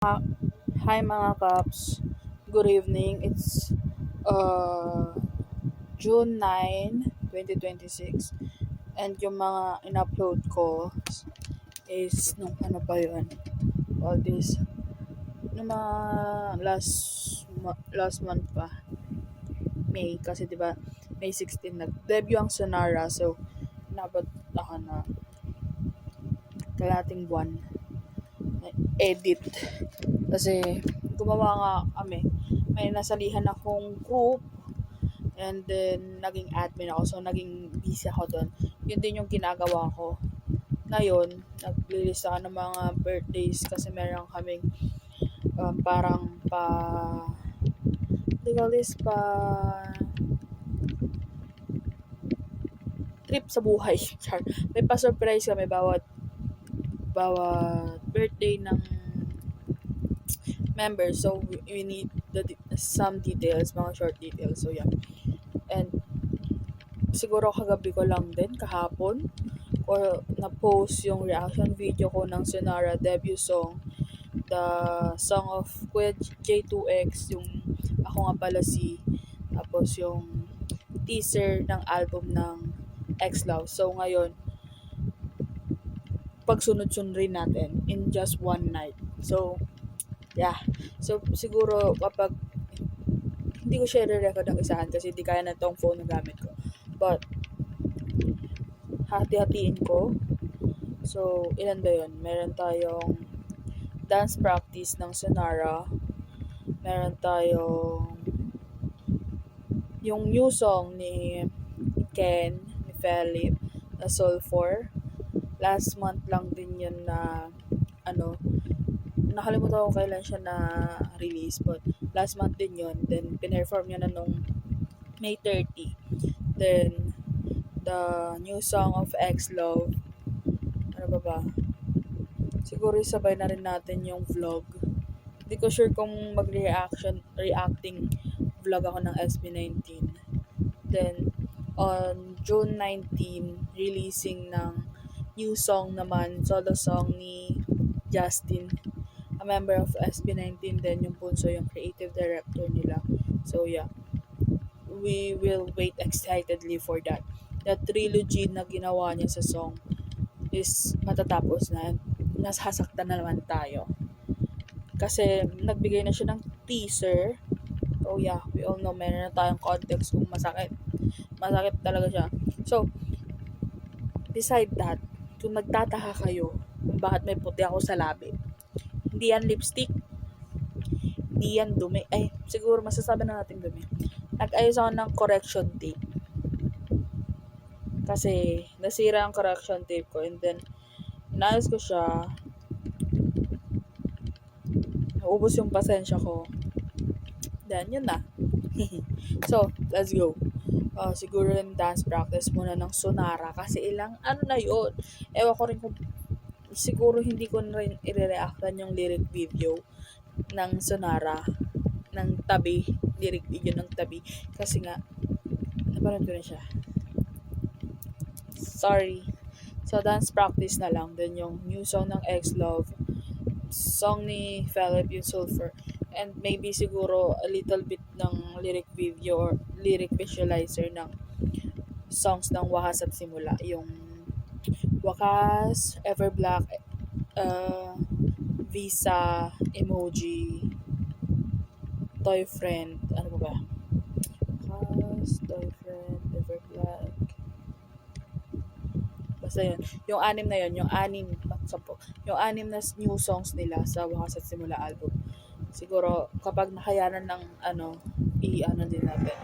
Ah, Hi mga Kaps, good evening. It's uh, June 9, 2026 and yung mga in-upload ko is nung ano pa yun, all this, nung mga last month pa, May, kasi diba May 16 nag-debut ang Sonara, so nabot ako na kalating buwan na edit kasi gumawa nga kami, may nasalihan akong group. And then, naging admin ako. So, naging busy ako doon. Yun din yung ginagawa ko. Ngayon, naglilista ka ng mga birthdays kasi meron kaming parang they call this trip sa buhay. Char. May pa-surprise kami bawat birthday ng members. So, we need some details, mga short details. So, yeah. And, siguro kagabi ko lang din, kahapon, or na-post yung reaction video ko ng Sonara debut song, the song of Kuya J2X, yung Ako Nga Pala Si, tapos yung teaser ng album ng X-Love. So ngayon, pagsunod-sunod rin natin in just one night. So, yeah. So, siguro kapag hindi ko siya re-record ng isahan kasi hindi kaya na tong phone na gamit ko. But, hati-hatiin ko. So, ilan ba yun? Meron tayong dance practice ng Sonara. Meron tayong yung new song ni Ken, ni Philip, na Soul 4. Last month lang din yun na, nakalimutan ko kailan siya na release, but last month din yun. Then, pinerform niya na nung May 30. Then, the new song of X-Love. Ano ba? Siguro sabay na rin natin yung vlog. Hindi ko sure kung reacting vlog ako ng SB19. Then, on June 19, releasing ng new song naman, solo song ni Justin, a member of SB19, then yung Punso, yung creative director nila. So, yeah. We will wait excitedly for that. That trilogy na ginawa niya sa song is matatapos na. Nasasaktan na naman tayo. Kasi nagbigay na siya ng teaser. Oh yeah, we all know meron na tayong context kung masakit. Masakit talaga siya. So, beside that, kung nagtataka kayo kung bakit may puti ako sa labi, hindi yan lipstick, hindi yan dumi. Ay, siguro masasabi na natin dumi. Nag-ayos ako ng correction tape. Kasi, nasira ang correction tape ko and then, inayos ko siya. Naubos yung pasensya ko. Then, yun na. So, let's go. Siguro yung dance practice muna ng Sonara kasi ilang ano na yun. Ewan ko rin kung siguro hindi ko na rin i-reactan yung lyric video ng Sonara ng Tabi, lyric video ng Tabi kasi nga napanood ko na siya. Sorry. So, dance practice na lang. Then, yung new song ng X-Love, song ni Philip, yung Sulfur, and maybe siguro a little bit ng lyric video or lyric visualizer ng songs ng Wakas at Simula. Yung Wakas, Ever Black, Visa, Emoji, Toy Friend, ano ba? Wakas, Toy Friend, Ever Black. Basta yun. Yung anim na yun, yung anim na new songs nila sa Wakas at Simula album. Siguro, kapag nakayanan ng din natin,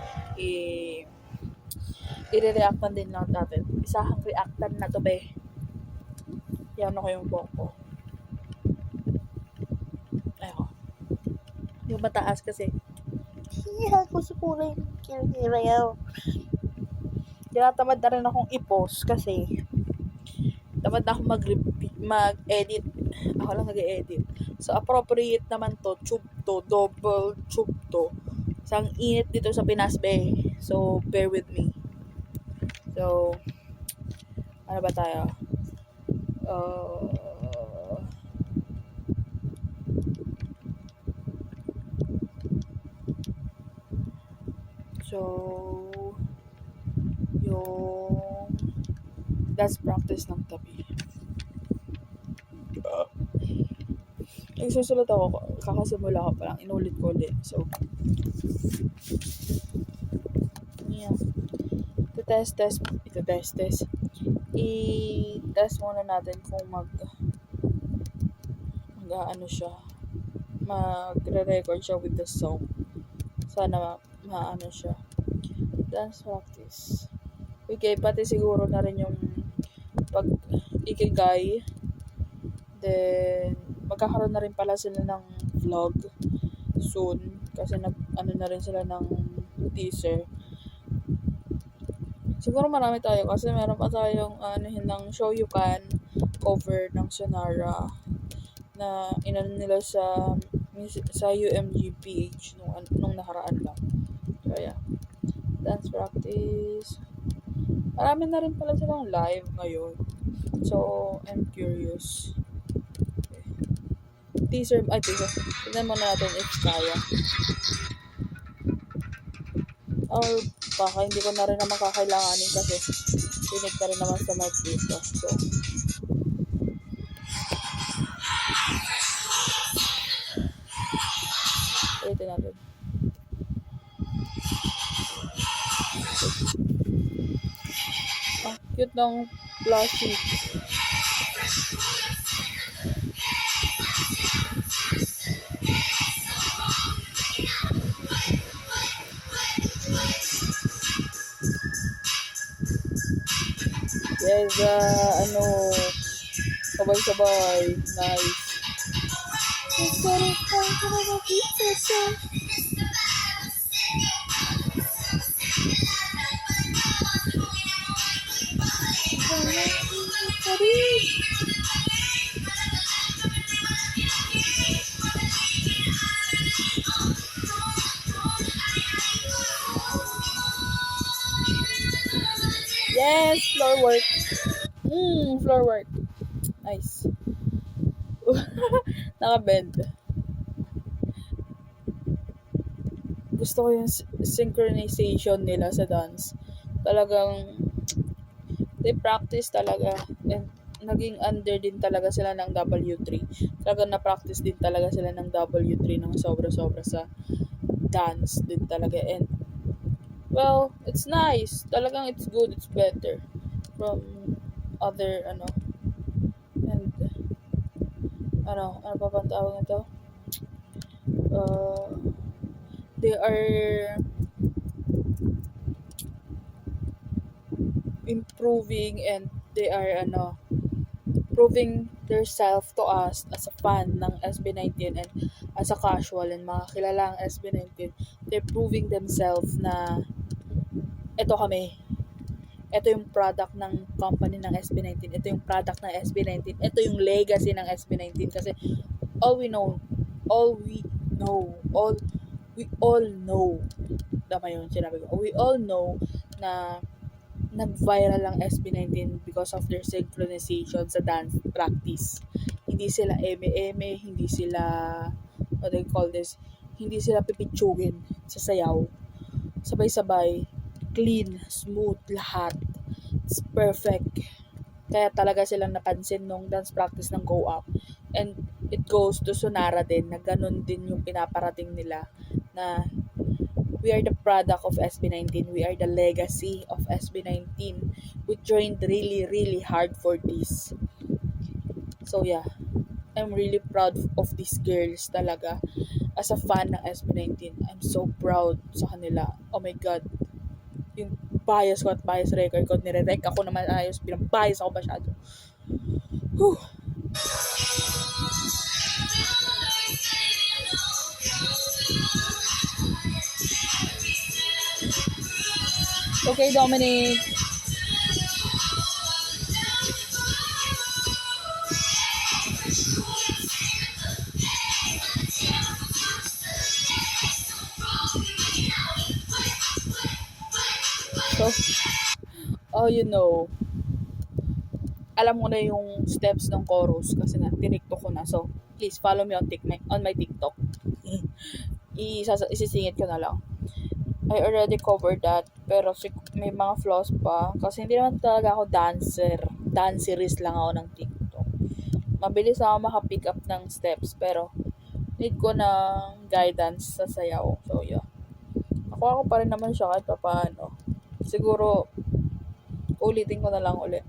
i-reactan din lang natin. Isahang reactan na to, be. Yan ako yung buhok ko. Ayoko. Yung mataas kasi. Hiya, gusto ko rin. Kira-kira. Tinatamad na rin akong i-post kasi tamad na akong mag-edit. Ako lang nag-edit. So, appropriate naman to. Tube to. Double tube to. Isang init dito sa Pinas, be. So, bear with me. So, ano ba tayo? So, yung dance practice ng tabi. Nagsusulat ako, kakasimula ko pa lang, inulit ko ulit. So, yeah. I-test muna natin kung mag-ano siya, magre-record siya with the song. Sana maano siya. Dance practice. Okay, pati siguro na rin yung pag-ikigai. Then, magkakaroon na rin pala sila ng vlog soon. Kasi ano na rin sila ng teaser. Siguro marami tayo kasi meron pa tayong ng Show You Can cover ng Sonara na inano nila sa UMG page nung nakaraan lang. So, yeah. Dance practice. Marami na rin pala silang live ngayon. So, I'm curious. Okay. Teaser. Tignan muna natin if kaya. Or baka hindi ko na rin naman kakailanganin kasi pinig ka rin naman sa mic dito. So, ulitin natin. Cute ng plastic. Yes, sabay-sabay. Nice. Yes, floor work. Floor work. Nice. Naka-bend. Gusto ko yung synchronization nila sa dance. Talagang they practice talaga and naging under din talaga sila ng W3. Talagang na-practice din talaga sila ng W3 ng sobra-sobra sa dance din talaga. And well, it's nice. Talagang it's good, it's better from other and ano pa bang tawag nito? They are improving and they are proving themselves to us as a fan ng SB19 and as a casual and mga kilalang SB19. They're proving themselves na ito kami. Ito yung product ng company ng SB19. Ito yung product ng SB19. Ito yung legacy ng SB19 kasi we all know tama yun sinabi ko. We all know na nag-viral ang SB19 because of their synchronization sa dance practice. Hindi sila eme-eme, hindi sila what do you call this? Hindi sila pipitsugin sa sayaw. Sabay-sabay, clean, smooth, lahat. It's perfect. Kaya talaga silang napansin nung dance practice ng Go Up. And it goes to Sonara din, na ganun din yung pinaparating nila na we are the product of SB19. We are the legacy of SB19. We trained really, really hard for this. So yeah, I'm really proud of these girls talaga. As a fan ng SB19, I'm so proud sa kanila. Oh my God. Yung bias ko at bias record ko, nire-rec ako naman ayos. Bias ako masyado. Whew. Okay, Dominic. So, alam mo na yung steps ng chorus kasi nga, tiniktok ko na. So, please follow me on my TikTok. Isisingit ko na lang. I already covered that, pero may mga flaws pa. Kasi hindi naman talaga ako dancer. Dancerist lang ako ng TikTok. Mabilis ako makapick up ng steps, pero need ko ng guidance sa sayaw. So, yeah. Ako pa rin naman siya kahit pa paano. Siguro, ulitin ko na lang ulit.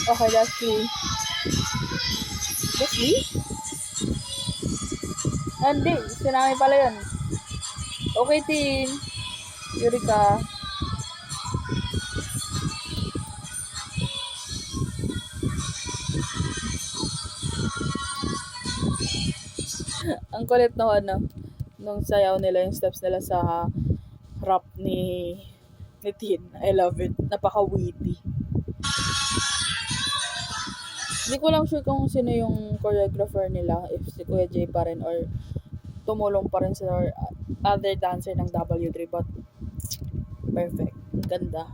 Okay, Leslie. Leslie? Hindi, sinami pala yun. Okay, Tin. Eureka. Ang kulit no, nung sayaw nila, yung steps nila sa rap ni Tin. I love it. Napaka-witty. Hindi ko lang sure kung sino yung choreographer nila, if si Kuya J pa rin or tumulong pa rin sa other dancer ng W3, but perfect. Ganda.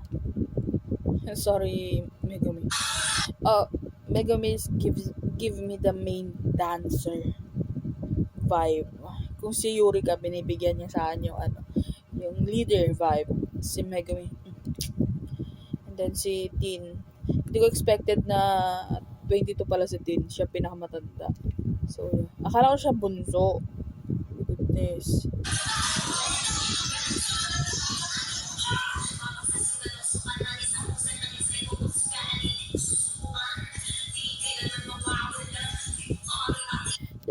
Sorry, Megumi. Megumi give me the main dancer vibe. Kung si Eureka, binibigyan niya sa akin yung leader vibe. Si Megumi. And then si Tin. Hindi ko expected na 22 pala si Tin. Siya pinakamatanda. So, akala ko siya bunso. Goodness.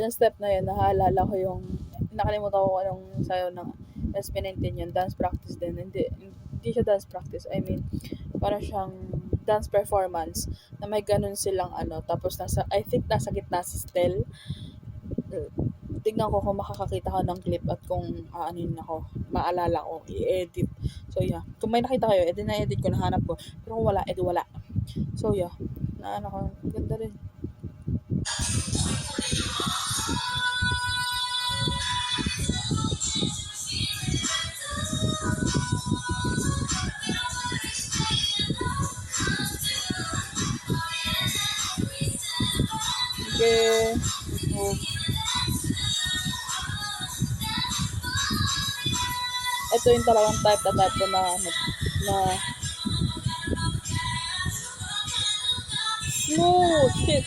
Yung step na yun, naalala ko yung, nakalimutan ko anong sayo ng SB19 yun, dance practice din. Hindi siya dance practice, I mean, parang siyang dance performance na may ganun silang tapos I think nasa gitna si Stel. Tignan ko kung makakakita ko ng clip at kung aanin ako, maalala ko, i-edit. So yeah, kung may nakita kayo, na-edit ko, nahanap ko. Pero kung wala, wala. So yeah, ko, ganda rin. Okay. Oh. Ito yung talagang type ko na no, shit.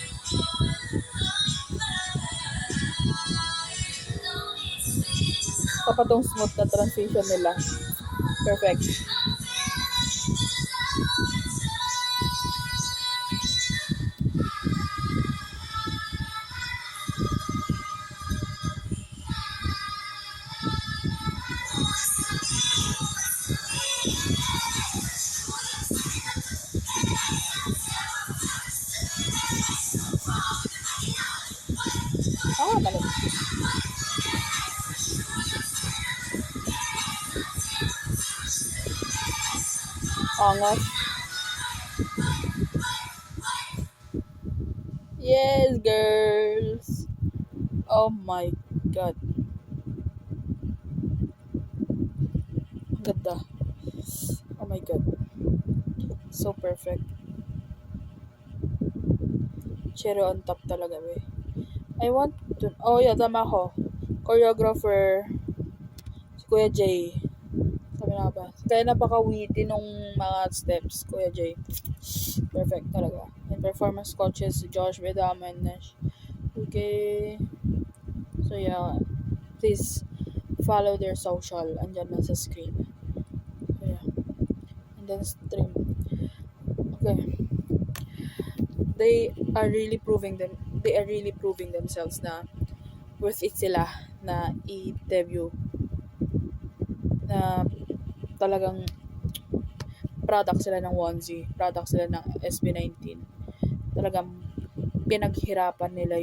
Kapatong smooth na transition nila. Perfect. Mali. Angas. Yes, girls. Oh my God. Ang ganda. Oh my God. So perfect. Cherry on top talaga, we. I want to... Oh, yeah, tama ko. Choreographer, si Kuya J. Sabi na ba? Kaya napaka-witty nung mga steps, Kuya J. Perfect talaga. And performance coaches, si Josh Vedama and Nash. Okay. So, yeah. Please follow their social. Andyan na sa screen. So, yeah. And then stream. Okay. They are really proving themselves na worth it sila na i-debut, na talagang product sila ng Onesie, product sila ng SB19. Talagang pinaghirapan nila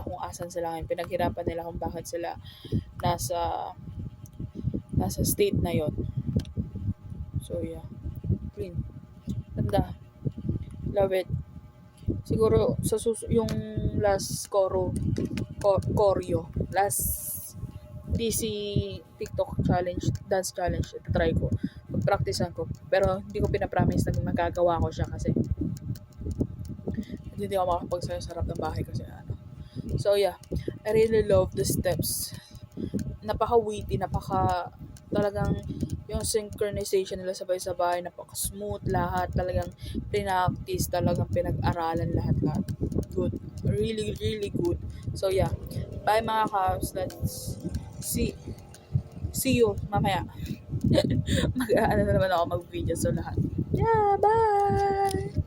kung asan sila ngayon, pinaghirapan nila kung bakit sila nasa state na yon. So yeah, clean, ganda, love it. Siguro yung last choreo, last DC TikTok challenge, dance challenge, try ko. Pag-practicean ko. Pero hindi ko pinapromise na magagawa ko siya kasi hindi ako makakapagsayo sa harap ng bahay kasi ano. So yeah, I really love the steps. Napaka-witty, talagang yung synchronization nila sabay-sabay, napaka-smooth lahat, talagang pinactice, talagang pinag-aralan lahat-lahat. Good. Really, really good. So yeah, bye mga kabs. Let's see you mamaya. Mag-ano na naman ako mag-video so lahat. Yeah, bye!